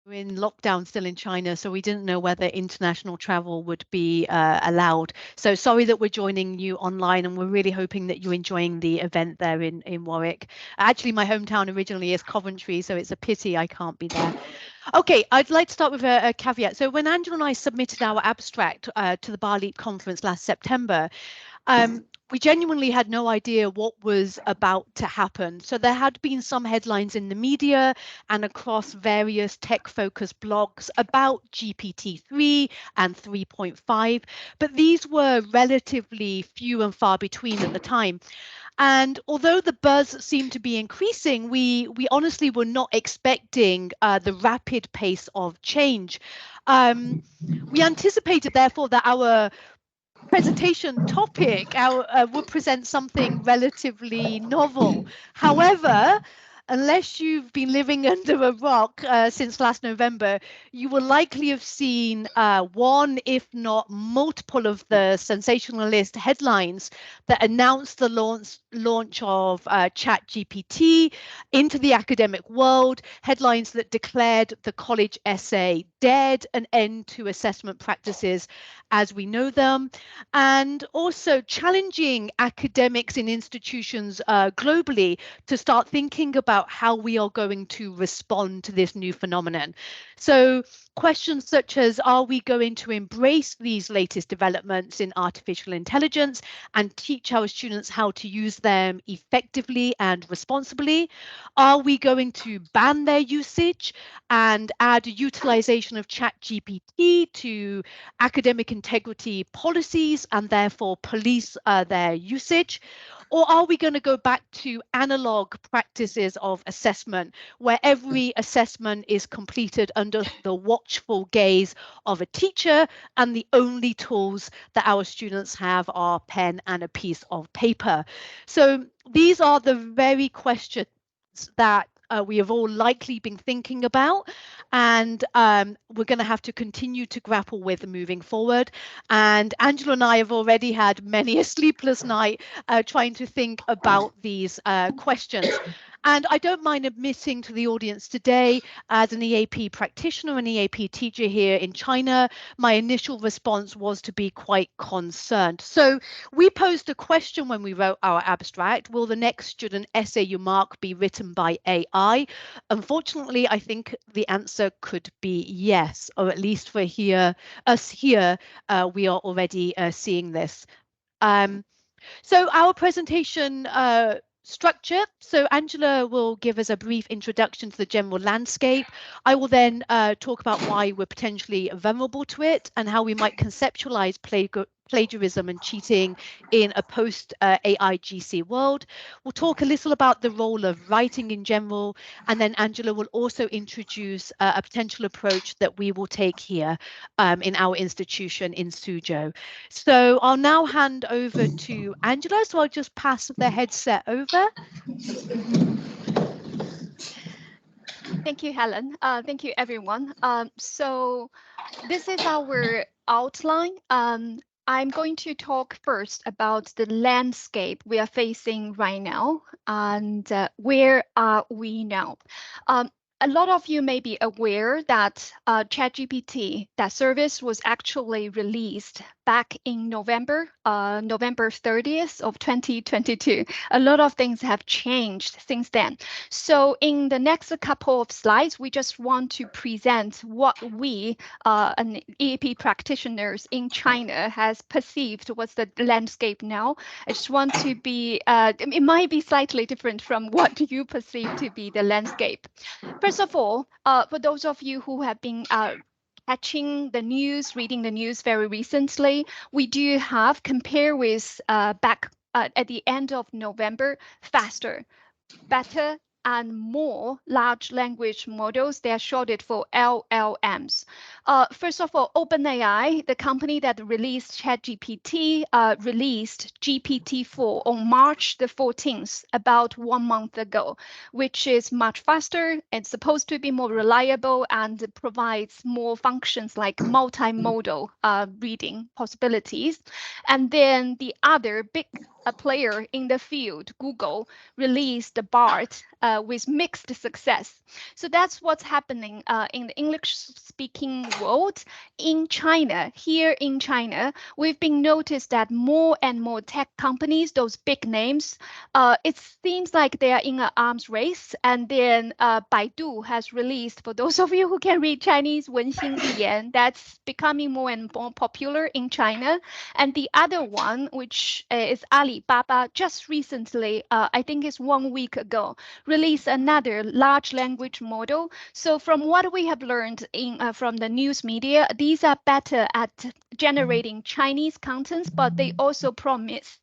We're in lockdown still in China, so we didn't know whether international travel would be allowed. So sorry that we're joining you online, and we're really hoping that you're enjoying the event there in Warwick. Actually, my hometown originally is Coventry, so it's a pity I can't be there. Okay, I'd like to start with a caveat. So when Angela and I submitted our abstract to the BALEAP conference last September, we genuinely had no idea what was about to happen. So there had been some headlines in the media and across various tech-focused blogs about GPT-3 and 3.5, but these were relatively few and far between at the time. And although the buzz seemed to be increasing, we honestly were not expecting the rapid pace of change. We anticipated, therefore, that our presentation topic would present something relatively novel. However, unless you've been living under a rock since last November, you will likely have seen one, if not multiple, of the sensationalist headlines that announced the launch of ChatGPT into the academic world, headlines that declared the college essay dead, an end to assessment practices as we know them, and also challenging academics in institutions globally to start thinking about how we are going to respond to this new phenomenon. So questions such as, are we going to embrace these latest developments in artificial intelligence and teach our students how to use them effectively and responsibly? Are we going to ban their usage and add utilization of ChatGPT to academic integrity policies and therefore police their usage? Or are we going to go back to analog practices of assessment, where every assessment is completed under the watchful gaze of a teacher, and the only tools that our students have are pen and a piece of paper? So these are the very questions that we have all likely been thinking about, and we're going to have to continue to grapple with moving forward. And Angela and I have already had many a sleepless night trying to think about these questions. And I don't mind admitting to the audience today, as an EAP practitioner and EAP teacher here in China, my initial response was to be quite concerned. So we posed a question when we wrote our abstract: will the next student essay you mark be written by AI? Unfortunately, I think the answer could be yes, or at least for us here, we are already seeing this. So our presentation structure. So Angela will give us a brief introduction to the general landscape. I will then talk about why we're potentially vulnerable to it and how we might conceptualize plagiarism and cheating in a post-AI GC world. We'll talk a little about the role of writing in general, and then Angela will also introduce a potential approach that we will take here in our institution in Suzhou. So I'll now hand over to Angela, so I'll just pass the headset over. Thank you, Helen. Thank you, everyone. So this is our outline. I'm going to talk first about the landscape we are facing right now and where are we now. A lot of you may be aware that ChatGPT, that service was actually released back in November 30th of 2022. A lot of things have changed since then. So in the next couple of slides, we just want to present what we, an EAP practitioners in China, has perceived what's the landscape now. I just want to be, it might be slightly different from what you perceive to be the landscape. First of all, for those of you who have been catching the news, reading the news very recently, we do have, compared with back at the end of November, faster, better, and more large language models. They are shorted for LLMs. First of all, OpenAI, the company that released ChatGPT, released GPT-4 on March the 14th, about 1 month ago, which is much faster. It's supposed to be more reliable and provides more functions like multimodal reading possibilities. And then the other big a player in the field, Google, released BART with mixed success. So that's what's happening in the English-speaking world. In China, here in China, we've been noticed that more and more tech companies, those big names, it seems like they are in an arms race. And then Baidu has released, for those of you who can read Chinese, 文心一言, that's becoming more and more popular in China. And the other one, which is Alibaba, just recently, I think it's 1 week ago, released another large language model. So from what we have learned from the news media, these are better at generating Chinese contents, but they also promise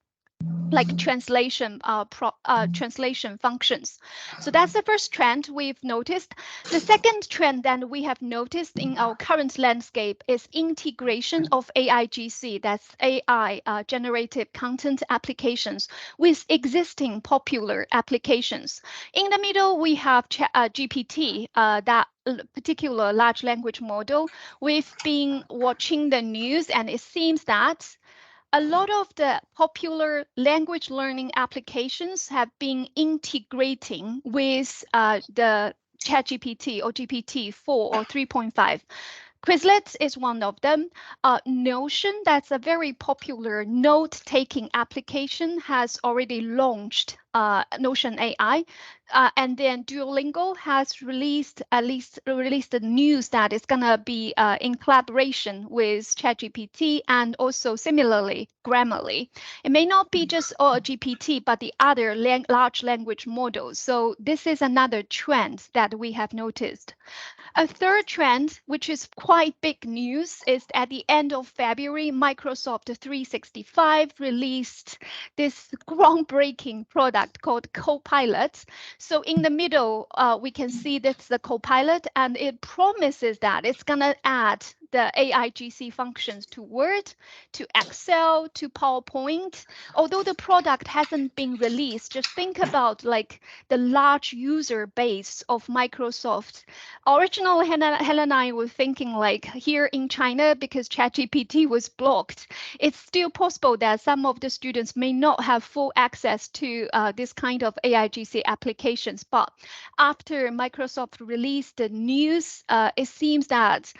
like translation functions. So that's the first trend we've noticed. The second trend that we have noticed in our current landscape is integration of AIGC, that's AI generated content applications, with existing popular applications. In the middle, we have GPT, that particular large language model. We've been watching the news, and it seems that a lot of the popular language learning applications have been integrating with the ChatGPT or GPT-4 or 3.5. Quizlet is one of them. Notion, that's a very popular note-taking application, has already launched Notion AI. And then Duolingo has released the news that it's going to be in collaboration with ChatGPT, and also similarly Grammarly. It may not be just GPT, but the other large language models. So this is another trend that we have noticed. A third trend, which is quite big news, is at the end of February, Microsoft 365 released this groundbreaking product called Copilot. So in the middle, we can see that's the Copilot, and it promises that it's going to add the AIGC functions to Word, to Excel, to PowerPoint. Although the product hasn't been released, just think about like the large user base of Microsoft. Originally, Helen and I were thinking like here in China, because ChatGPT was blocked, it's still possible that some of the students may not have full access to this kind of AIGC applications. But after Microsoft released the news, it seems that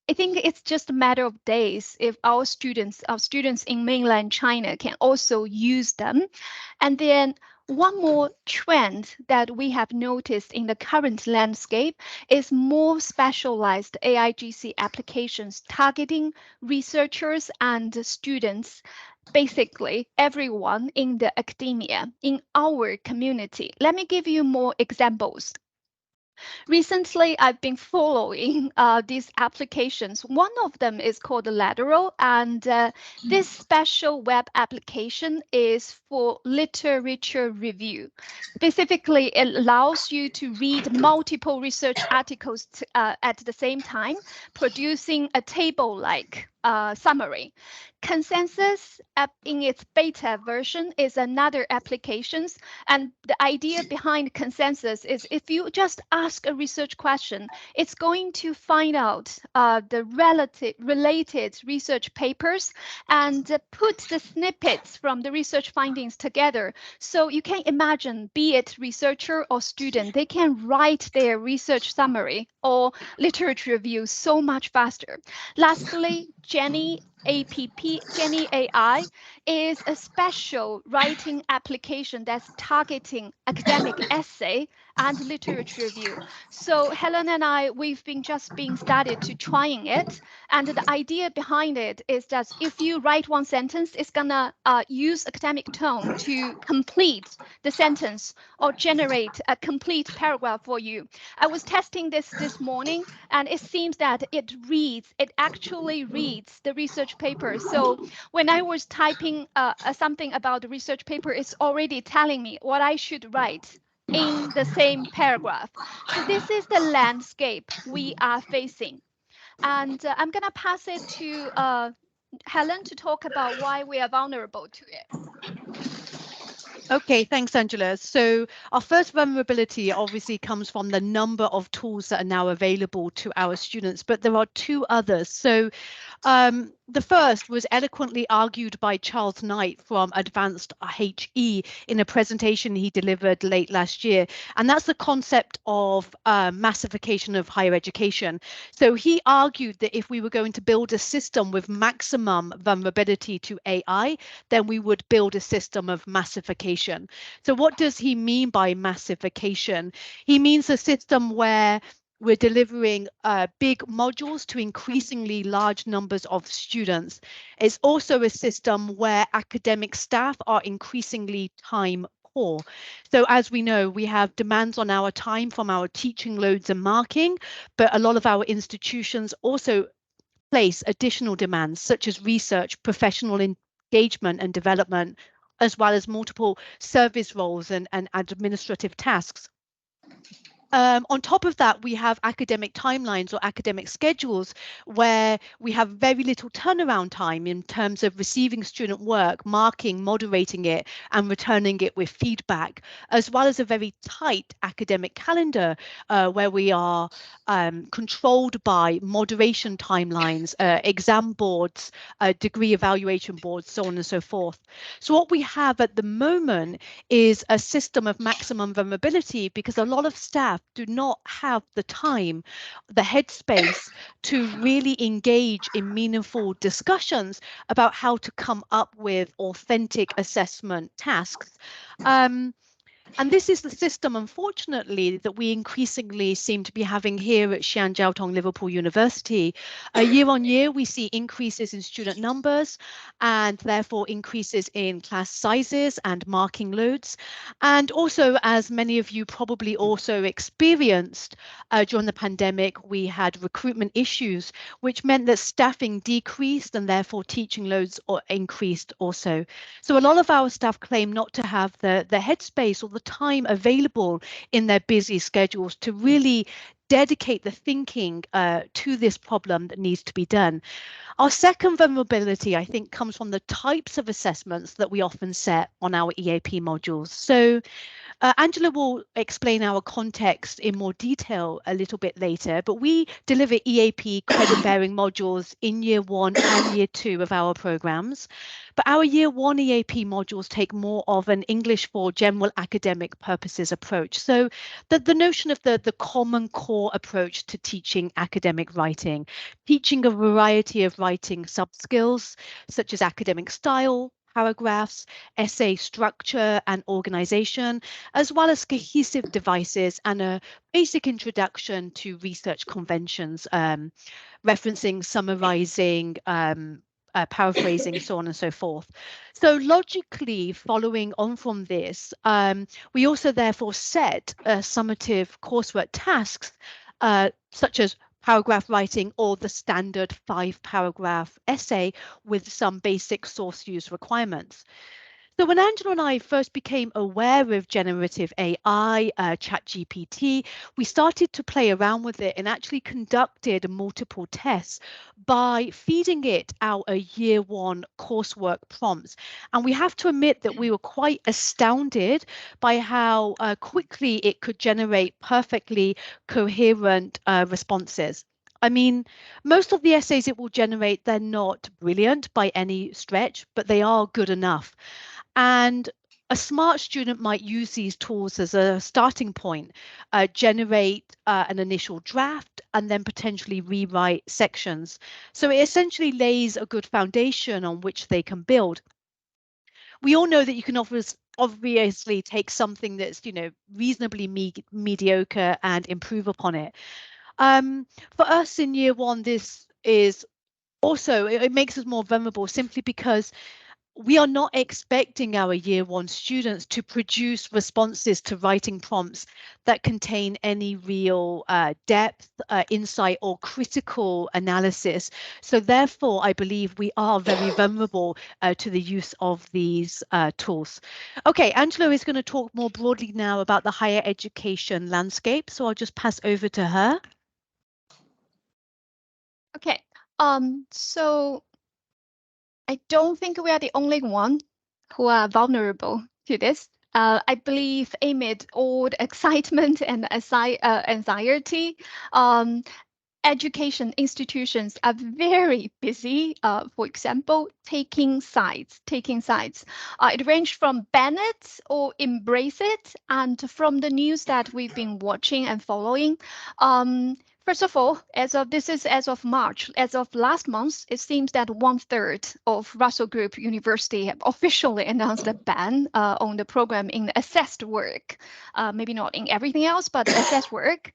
I think it's just a matter of days if our students in mainland China can also use them. And then one more trend that we have noticed in the current landscape is more specialized AIGC applications targeting researchers and students, basically everyone in the academia, in our community. Let me give you more examples. Recently, I've been following these applications. One of them is called Lateral, and this special web application is for literature review. Specifically, it allows you to read multiple research articles at the same time, producing a table-like summary. Consensus in its beta version is another application, and the idea behind Consensus is if you just ask a research question, it's going to find out the related research papers and put the snippets from the research findings together. So you can imagine, be it researcher or student, they can write their research summary or literature review so much faster. Lastly, Jenny AI is a special writing application that's targeting academic essay and literature review. So Helen and I, we've been started to trying it. And the idea behind it is that if you write one sentence, it's gonna use academic tone to complete the sentence or generate a complete paragraph for you. I was testing this morning, and it seems that it actually reads the research paper. So when I was typing something about the research paper, it's already telling me what I should write in the same paragraph. So this is the landscape we are facing. And I'm going to pass it to Helen to talk about why we are vulnerable to it. Okay, thanks, Angela. So our first vulnerability obviously comes from the number of tools that are now available to our students, but there are two others. So The first was eloquently argued by Charles Knight from Advanced HE in a presentation he delivered late last year, and that's the concept of massification of higher education. So he argued that if we were going to build a system with maximum vulnerability to AI, then we would build a system of massification. So what does he mean by massification? He means a system where we're delivering big modules to increasingly large numbers of students. It's also a system where academic staff are increasingly time poor. So as we know, we have demands on our time from our teaching loads and marking, but a lot of our institutions also place additional demands such as research, professional engagement and development, as well as multiple service roles and administrative tasks. On top of that, we have academic timelines or academic schedules where we have very little turnaround time in terms of receiving student work, marking, moderating it, and returning it with feedback, as well as a very tight academic calendar where we are controlled by moderation timelines, exam boards, degree evaluation boards, so on and so forth. So what we have at the moment is a system of maximum vulnerability because a lot of staff do not have the time, the headspace to really engage in meaningful discussions about how to come up with authentic assessment tasks. And this is the system, unfortunately, that we increasingly seem to be having here at Xi'an Jiaotong Liverpool University. Year on year, we see increases in student numbers and therefore increases in class sizes and marking loads. And also, as many of you probably also experienced during the pandemic, we had recruitment issues, which meant that staffing decreased and therefore teaching loads increased also. So a lot of our staff claim not to have the headspace or the time available in their busy schedules to really dedicate the thinking to this problem that needs to be done. Our second vulnerability, I think, comes from the types of assessments that we often set on our EAP modules. So Angela will explain our context in more detail a little bit later, but we deliver EAP credit-bearing modules in year 1 and year 2 of our programs. But our year 1 EAP modules take more of an English for general academic purposes approach. So the notion of the common core approach to teaching academic writing, teaching a variety of writing sub-skills such as academic style, paragraphs, essay structure and organization, as well as cohesive devices and a basic introduction to research conventions, referencing, summarizing, paraphrasing, so on and so forth. So logically, following on from this, we also therefore set summative coursework tasks, such as paragraph writing or the standard 5-paragraph essay with some basic source use requirements. So when Angela and I first became aware of generative AI, ChatGPT, we started to play around with it and actually conducted multiple tests by feeding it our year 1 coursework prompts. And we have to admit that we were quite astounded by how quickly it could generate perfectly coherent responses. I mean, most of the essays it will generate, they're not brilliant by any stretch, but they are good enough. And a smart student might use these tools as a starting point, generate an initial draft, and then potentially rewrite sections. So it essentially lays a good foundation on which they can build. We all know that you can obviously take something that's, reasonably mediocre and improve upon it. For us in year 1, this is also, it makes us more vulnerable simply because we are not expecting our year 1 students to produce responses to writing prompts that contain any real depth, insight, or critical analysis. So therefore, I believe we are very vulnerable to the use of these tools. Okay, Angela is going to talk more broadly now about the higher education landscape. So I'll just pass over to her. Okay, so I don't think we are the only one who are vulnerable to this. I believe amid all the excitement and anxiety, education institutions are very busy, for example, taking sides. It ranged from ban it or embrace it. And from the news that we've been watching and following, first of all, as of March, as of last month, it seems that 1/3 of Russell Group University have officially announced a ban on the program in assessed work. Maybe not in everything else, but assessed work.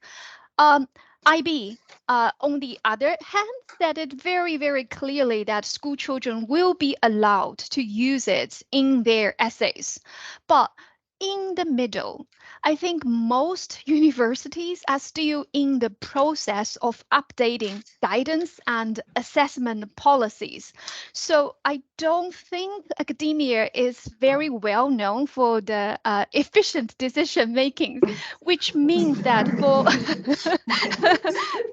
IB, on the other hand, said it very, very clearly that school children will be allowed to use it in their essays. But in the middle, I think most universities are still in the process of updating guidance and assessment policies. So I don't think academia is very well known for the efficient decision making, which means that for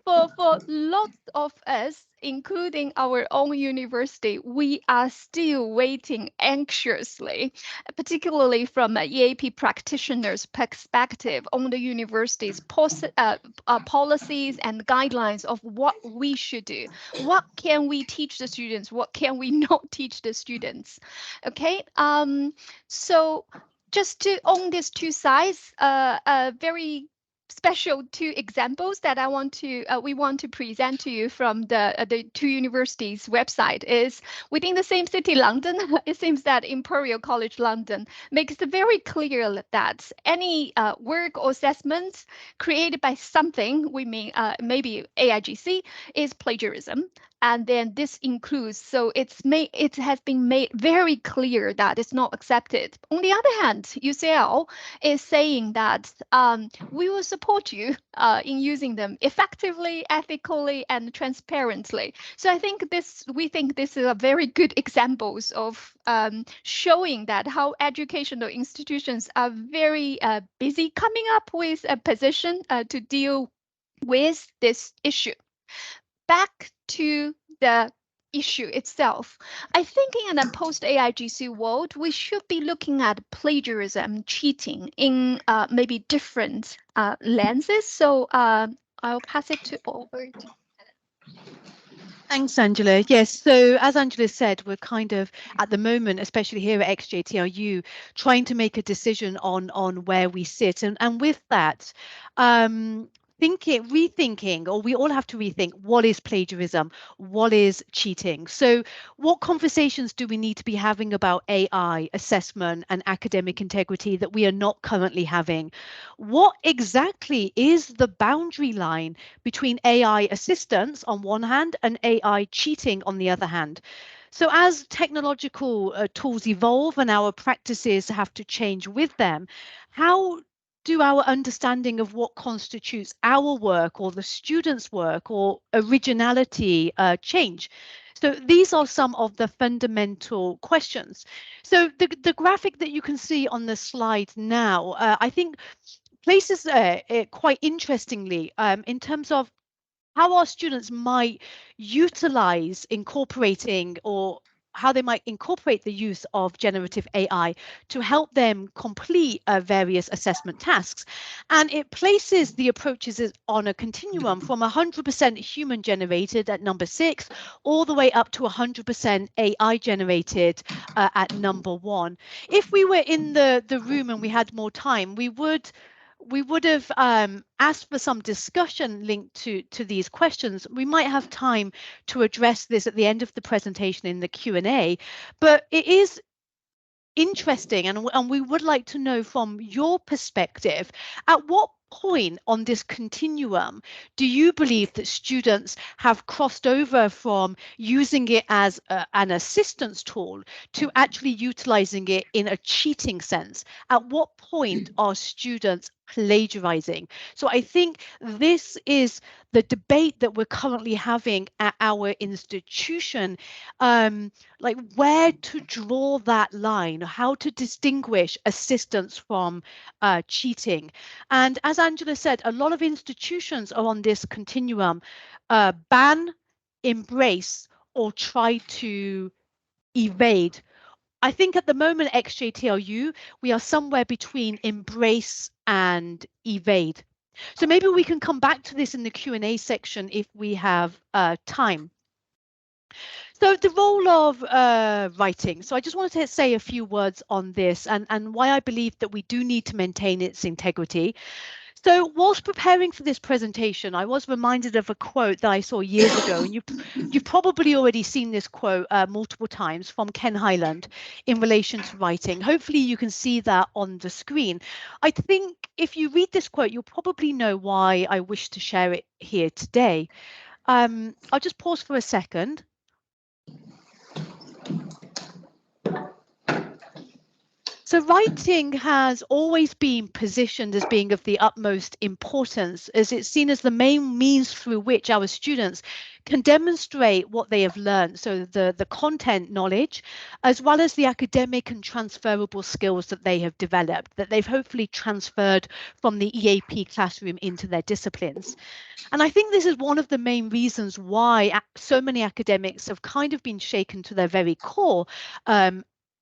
for lots of us, including our own university, we are still waiting anxiously, particularly from an EAP practitioner's perspective on the university's policies and guidelines of what we should do. What can we teach the students? What can we not teach the students? Okay. So just to own these two sides, very special two examples that we want to present to you from the two universities' website is within the same city, London. It seems that Imperial College London makes it very clear that any work or assessment created by something, we mean maybe AIGC, is plagiarism. And then this includes, so it has been made very clear that it's not accepted. On the other hand, UCL is saying that we will support you in using them effectively, ethically, and transparently. So we think this is a very good examples of showing that how educational institutions are very busy coming up with a position to deal with this issue. Back to the issue itself. I think in a post-AIGC world, we should be looking at plagiarism, cheating in maybe different lenses. So I'll pass it over to. Thanks, Angela. Yes, so as Angela said, we're kind of at the moment, especially here at XJTRU, trying to make a decision on where we sit. And with that, rethinking, or we all have to rethink what is plagiarism, what is cheating. So what conversations do we need to be having about AI, assessment, and academic integrity that we are not currently having? What exactly is the boundary line between AI assistance on one hand and AI cheating on the other hand? So as technological tools evolve and our practices have to change with them, how do our understanding of what constitutes our work or the students' work or originality change? So these are some of the fundamental questions. So the graphic that you can see on the slide now, I think places quite interestingly in terms of how our students might utilize incorporating or how they might incorporate the use of generative AI to help them complete various assessment tasks. And it places the approaches on a continuum from 100% human generated at number 6, all the way up to 100% AI generated at number 1. If we were in the room and we had more time, we would have asked for some discussion linked to these questions. We might have time to address this at the end of the presentation in the Q&A, but it is interesting, and we would like to know from your perspective, at what point on this continuum do you believe that students have crossed over from using it as an assistance tool to actually utilizing it in a cheating sense? At what point are students plagiarizing? So I think this is the debate that we're currently having at our institution, like where to draw that line, how to distinguish assistance from cheating. And as Angela said, a lot of institutions are on this continuum, ban, embrace, or try to evade. I think at the moment, XJTLU, we are somewhere between embrace and evade. So maybe we can come back to this in the Q&A section if we have time. So the role of writing. So I just wanted to say a few words on this and why I believe that we do need to maintain its integrity. So whilst preparing for this presentation, I was reminded of a quote that I saw years ago, and you've probably already seen this quote multiple times from Ken Hyland in relation to writing. Hopefully you can see that on the screen. I think if you read this quote, you'll probably know why I wish to share it here today. I'll just pause for a second. So writing has always been positioned as being of the utmost importance, as it's seen as the main means through which our students can demonstrate what they have learned. So the content knowledge, as well as the academic and transferable skills that they have developed, that they've hopefully transferred from the EAP classroom into their disciplines. And I think this is one of the main reasons why so many academics have kind of been shaken to their very core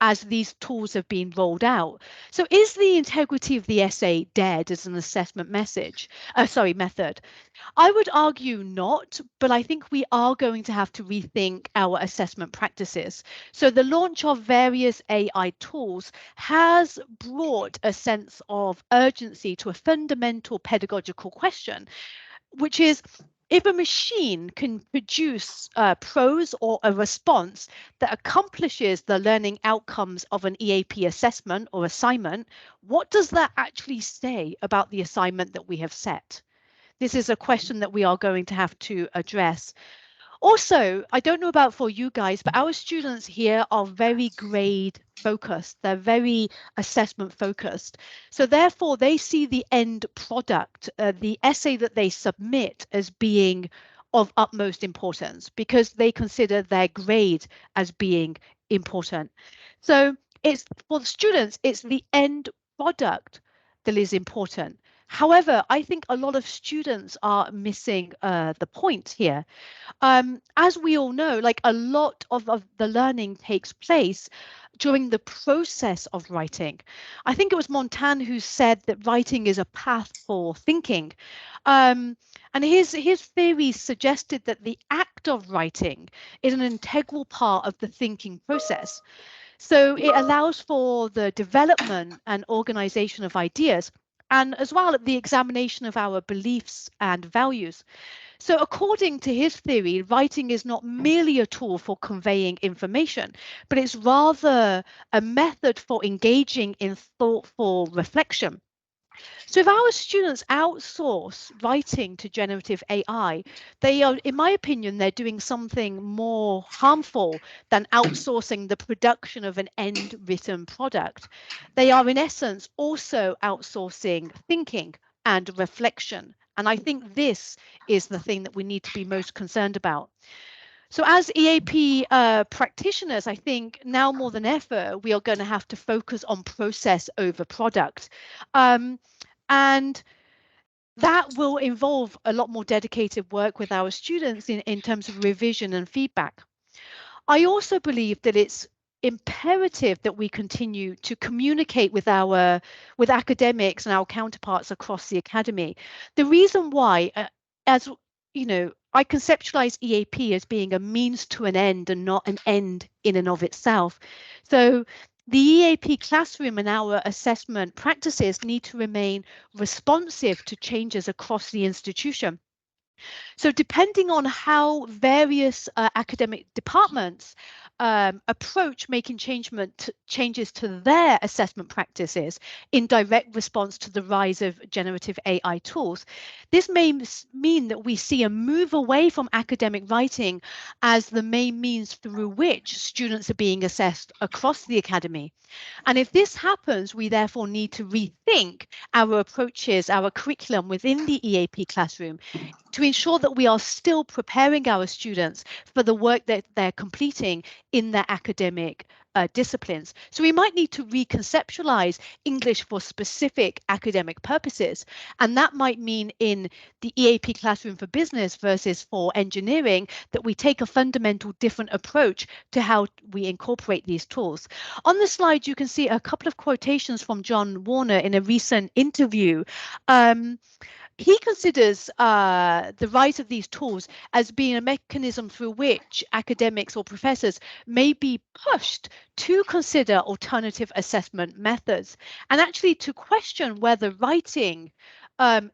as these tools have been rolled out. So is the integrity of the essay dead as an assessment method? I would argue not, but I think we are going to have to rethink our assessment practices. So the launch of various AI tools has brought a sense of urgency to a fundamental pedagogical question, which is, if a machine can produce prose or a response that accomplishes the learning outcomes of an EAP assessment or assignment, what does that actually say about the assignment that we have set? This is a question that we are going to have to address. Also, I don't know about for you guys, but our students here are very grade focused. They're very assessment focused. So therefore, they see the end product, the essay that they submit, as being of utmost importance because they consider their grade as being important. So it's for the students, it's the end product that is important. However, I think a lot of students are missing the point here. As we all know, like a lot of the learning takes place during the process of writing. I think it was Montaigne who said that writing is a path for thinking. And his theory suggested that the act of writing is an integral part of the thinking process. So it allows for the development and organization of ideas, and as well the examination of our beliefs and values. So according to his theory, writing is not merely a tool for conveying information, but it's rather a method for engaging in thoughtful reflection. So if our students outsource writing to generative AI, they are, in my opinion, they're doing something more harmful than outsourcing the production of an end written product. They are, in essence, also outsourcing thinking and reflection. And I think this is the thing that we need to be most concerned about. So as EAP practitioners, I think now more than ever, we are going to have to focus on process over product. And that will involve a lot more dedicated work with our students in terms of revision and feedback. I also believe that it's imperative that we continue to communicate with academics and our counterparts across the academy. The reason why, as you know, I conceptualize EAP as being a means to an end and not an end in and of itself. So the EAP classroom and our assessment practices need to remain responsive to changes across the institution. So depending on how various academic departments approach making changes to their assessment practices in direct response to the rise of generative AI tools, this may mean that we see a move away from academic writing as the main means through which students are being assessed across the academy. And if this happens, we therefore need to rethink our approaches, our curriculum within the EAP classroom to ensure that we are still preparing our students for the work that they're completing in their academic disciplines. So we might need to reconceptualize English for specific academic purposes. And that might mean in the EAP classroom for business versus for engineering, that we take a fundamental different approach to how we incorporate these tools. On the slide, you can see a couple of quotations from John Warner in a recent interview. He considers the rise of these tools as being a mechanism through which academics or professors may be pushed to consider alternative assessment methods and actually to question whether writing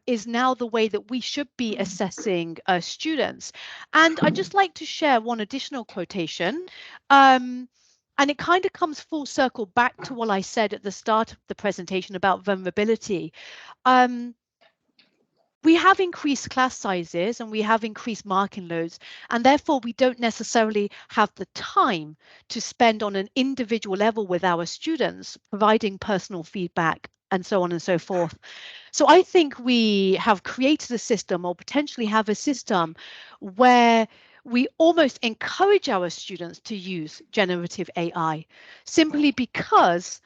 is now the way that we should be assessing students. And I'd just like to share one additional quotation. And it kind of comes full circle back to what I said at the start of the presentation about vulnerability. We have increased class sizes and we have increased marking loads, and therefore we don't necessarily have the time to spend on an individual level with our students, providing personal feedback and so on and so forth. So I think we have created a system, or potentially have a system, where we almost encourage our students to use generative AI simply because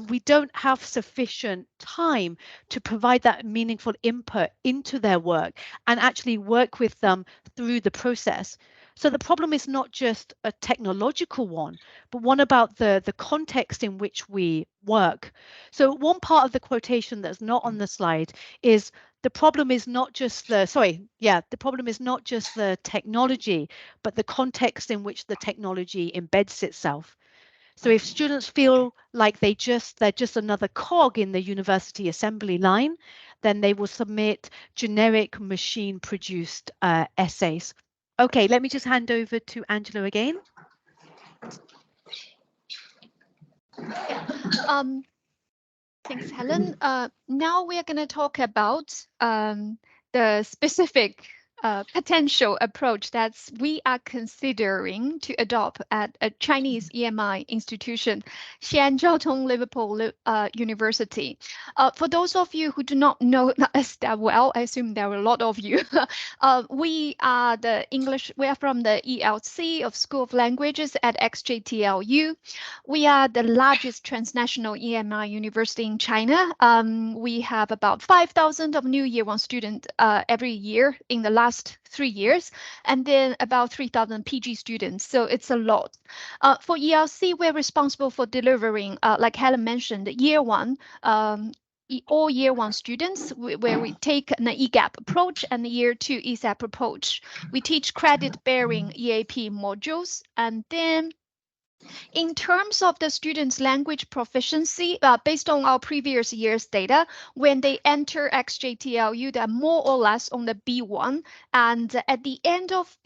we don't have sufficient time to provide that meaningful input into their work and actually work with them through the process. So the problem is not just a technological one, but one about the context in which we work. So one part of the quotation that's not on the slide is the problem is not just the problem is not just the technology, but the context in which the technology embeds itself. So if students feel like they're just another cog in the university assembly line, then they will submit generic machine produced essays. Okay, let me just hand over to Angela again. Thanks, Helen. Now we are going to talk about the specific potential approach that we are considering to adopt at a Chinese EMI institution, Xi'an Jiaotong Liverpool University. For those of you who do not know us that well, I assume there are a lot of you. We are from the ELC of School of Languages at XJTLU. We are the largest transnational EMI university in China. We have about 5,000 of new year one students every year in the last 3 years, and then about 3,000 PG students. So it's a lot. For ELC, we're responsible for delivering, like Helen mentioned, year one, all year one students, where we take an EGAP approach and the year two ESAP approach. We teach credit-bearing EAP modules, and then in terms of the students' language proficiency, based on our previous year's data, when they enter XJTLU, they're more or less on the B1. And at the end of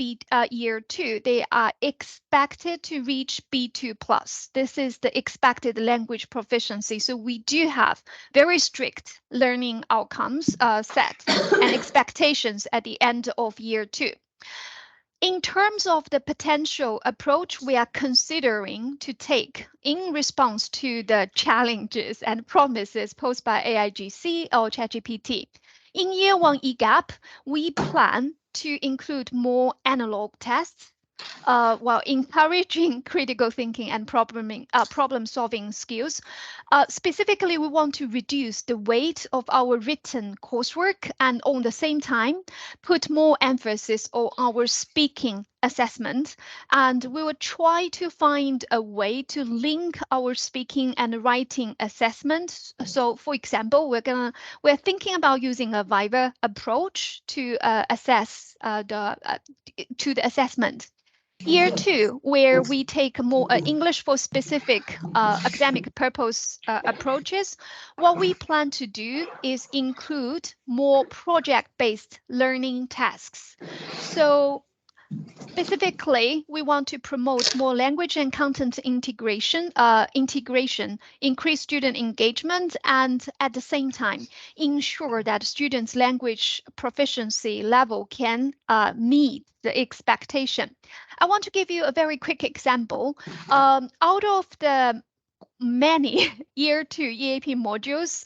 year two, they are expected to reach B2 plus. This is the expected language proficiency. So we do have very strict learning outcomes set and expectations at the end of year two. In terms of the potential approach we are considering to take in response to the challenges and promises posed by AIGC or ChatGPT, in year one EGAP, we plan to include more analog tests while encouraging critical thinking and problem-solving skills. Specifically, we want to reduce the weight of our written coursework and on the same time, put more emphasis on our speaking assessment. And we will try to find a way to link our speaking and writing assessment. So for example, we're thinking about using a Viva approach to assess the assessment. Year two, where we take more English for specific academic purpose approaches, what we plan to do is include more project-based learning tasks. So specifically, we want to promote more language and content integration, increase student engagement, and at the same time, ensure that students' language proficiency level can meet the expectation. I want to give you a very quick example. Out of the many year two EAP modules,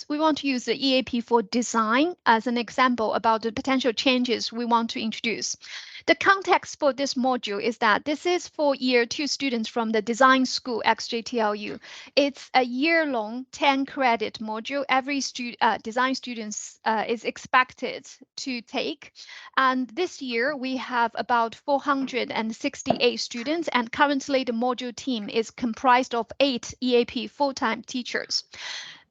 we want to use the EAP for design as an example about the potential changes we want to introduce. The context for this module is that this is for year two students from the design school XJTLU. It's a year-long 10 credit module. Every design students is expected to take. And this year we have about 468 students, and currently the module team is comprised of 8 EAP full-time teachers.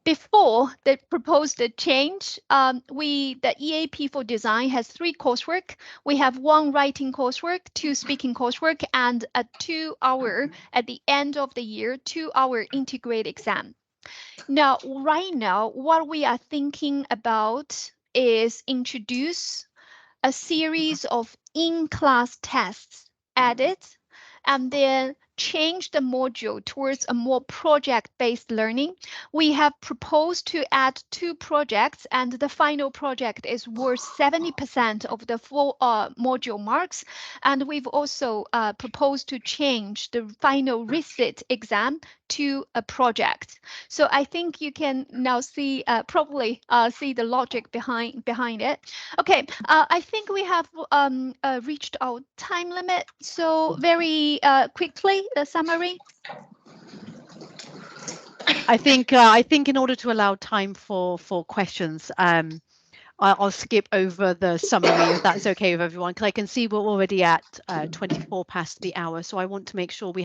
before the proposed change, the EAP for design has 3 coursework. We have 1 writing coursework, 2 speaking coursework, and a 2-hour at the end of the year, 2-hour integrated exam. Now, right now, what we are thinking about is introduce a series of in-class tests added, and then change the module towards a more project-based learning. We have proposed to add 2 projects, and the final project is worth 70% of the full module marks. And we've also proposed to change the final recit exam to a project. So I think you can now see probably see the logic behind it. Okay, I think we have reached our time limit. So very quickly, the summary. I think in order to allow time for questions, I'll skip over the summary if that's okay with everyone, because I can see we're already at 24 past the hour. So I want to make sure we